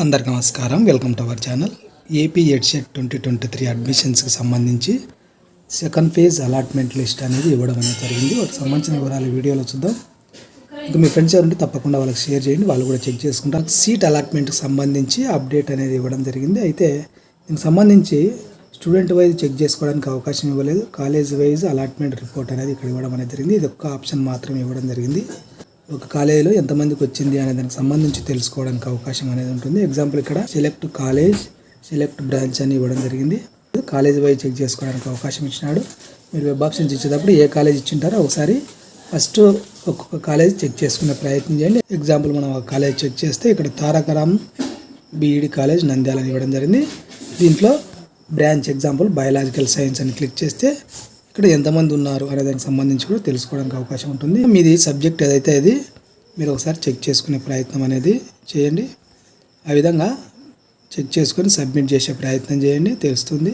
అందరికీ నమస్కారం. Welcome to our channel. AP EdCET 2023 అడ్మిషన్స్కి సంబంధించి సెకండ్ ఫేజ్ అలాట్మెంట్ లిస్ట్ అనేది ఇవ్వడం అనేది జరిగింది. వాటికి సంబంధించిన వివరాలు వీడియోలో చూద్దాం. ఇంకా మీ ఫ్రెండ్స్ ఎవరుంటే తప్పకుండా వాళ్ళకి షేర్ చేయండి, వాళ్ళు కూడా చెక్ చేసుకుంటారు. సీట్ అలాట్మెంట్కి సంబంధించి అప్డేట్ అనేది ఇవ్వడం జరిగింది. అయితే దీనికి సంబంధించి స్టూడెంట్ వైజ్ చెక్ చేసుకోవడానికి అవకాశం ఇవ్వలేదు. కాలేజ్ వైజ్ అలాట్మెంట్ రిపోర్ట్ అనేది ఇక్కడ ఇవ్వడం అనేది జరిగింది. ఇది ఒక్క ఆప్షన్ మాత్రమే ఇవ్వడం జరిగింది. ఒక కాలేజీలో ఎంతమందికి వచ్చింది అనే దానికి సంబంధించి తెలుసుకోవడానికి అవకాశం అనేది ఉంటుంది. ఎగ్జాంపుల్ ఇక్కడ సెలెక్ట్ కాలేజ్, సెలెక్ట్ బ్రాంచ్ అని ఇవ్వడం జరిగింది. కాలేజ్ వైజ్ చెక్ చేసుకోవడానికి అవకాశం ఇచ్చినాడు. మీరు వెబ్ ఆప్షన్స్ ఇచ్చేటప్పుడు ఏ కాలేజ్ ఇచ్చింటారో ఒకసారి ఫస్ట్ ఒక్కొక్క కాలేజ్ చెక్ చేసుకునే ప్రయత్నం చేయండి. ఎగ్జాంపుల్ మనం ఒక కాలేజ్ చెక్ చేస్తే ఇక్కడ తారకరామ్ బీఈడి కాలేజ్ నంద్యాల అని ఇవ్వడం జరిగింది. దీంట్లో బ్రాంచ్ ఎగ్జాంపుల్ బయాలజికల్ సైన్స్ అని క్లిక్ చేస్తే ఇక్కడ ఎంతమంది ఉన్నారు అనే దానికి సంబంధించి కూడా తెలుసుకోవడానికి అవకాశం ఉంటుంది. మీది సబ్జెక్ట్ ఏదైతే అది మీరు ఒకసారి చెక్ చేసుకునే ప్రయత్నం అనేది చేయండి. ఆ విధంగా చెక్ చేసుకొని సబ్మిట్ చేసే ప్రయత్నం చేయండి, తెలుస్తుంది.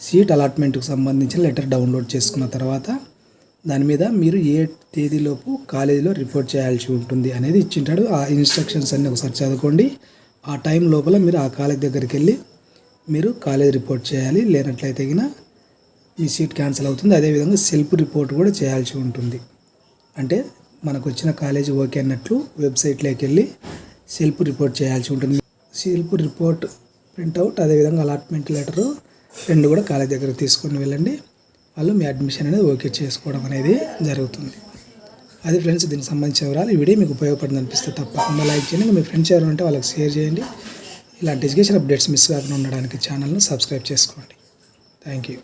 సీట్ అలాట్మెంట్కి సంబంధించిన లెటర్ డౌన్లోడ్ చేసుకున్న తర్వాత దాని మీద మీరు ఏ తేదీలోపు కాలేజీలో రిపోర్ట్ చేయాల్సి ఉంటుంది అనేది ఇచ్చింటాడు. ఆ ఇన్స్ట్రక్షన్స్ అన్నీ ఒకసారి చదువుకోండి. ఆ టైం లోపల మీరు ఆ కాలేజ్ దగ్గరికి వెళ్ళి మీరు కాలేజ్ రిపోర్ట్ చేయాలి. లేనట్లయితే మీ సీట్ క్యాన్సిల్ అవుతుంది. అదేవిధంగా సెల్ఫ్ రిపోర్ట్ కూడా చేయాల్సి ఉంటుంది. అంటే మనకు వచ్చిన కాలేజీ ఓకే అన్నట్లు వెబ్సైట్లోకి వెళ్ళి సెల్ఫ్ రిపోర్ట్ చేయాల్సి ఉంటుంది. సెల్ఫ్ రిపోర్ట్ ప్రింట్అవుట్ అదేవిధంగా అలాట్మెంట్ లెటరు రెండు కూడా కాలేజ్ దగ్గర తీసుకొని వెళ్ళండి. వాళ్ళు మీ అడ్మిషన్ అనేది ఓకే చేసుకోవడం అనేది జరుగుతుంది. అది ఫ్రెండ్స్, దీనికి సంబంధించిన వివరాలు. ఈ వీడియో మీకు ఉపయోగపడింది అనిపిస్తే తప్పకుండా లైక్ చేయండి. మీ ఫ్రెండ్స్ ఎవరు ఉంటే వాళ్ళకి షేర్ చేయండి. ఇలాంటి ఎడ్యుకేషన్ అప్డేట్స్ మిస్ కాకుండా ఉండడానికి ఛానల్ను సబ్స్క్రైబ్ చేసుకోండి. Thank you.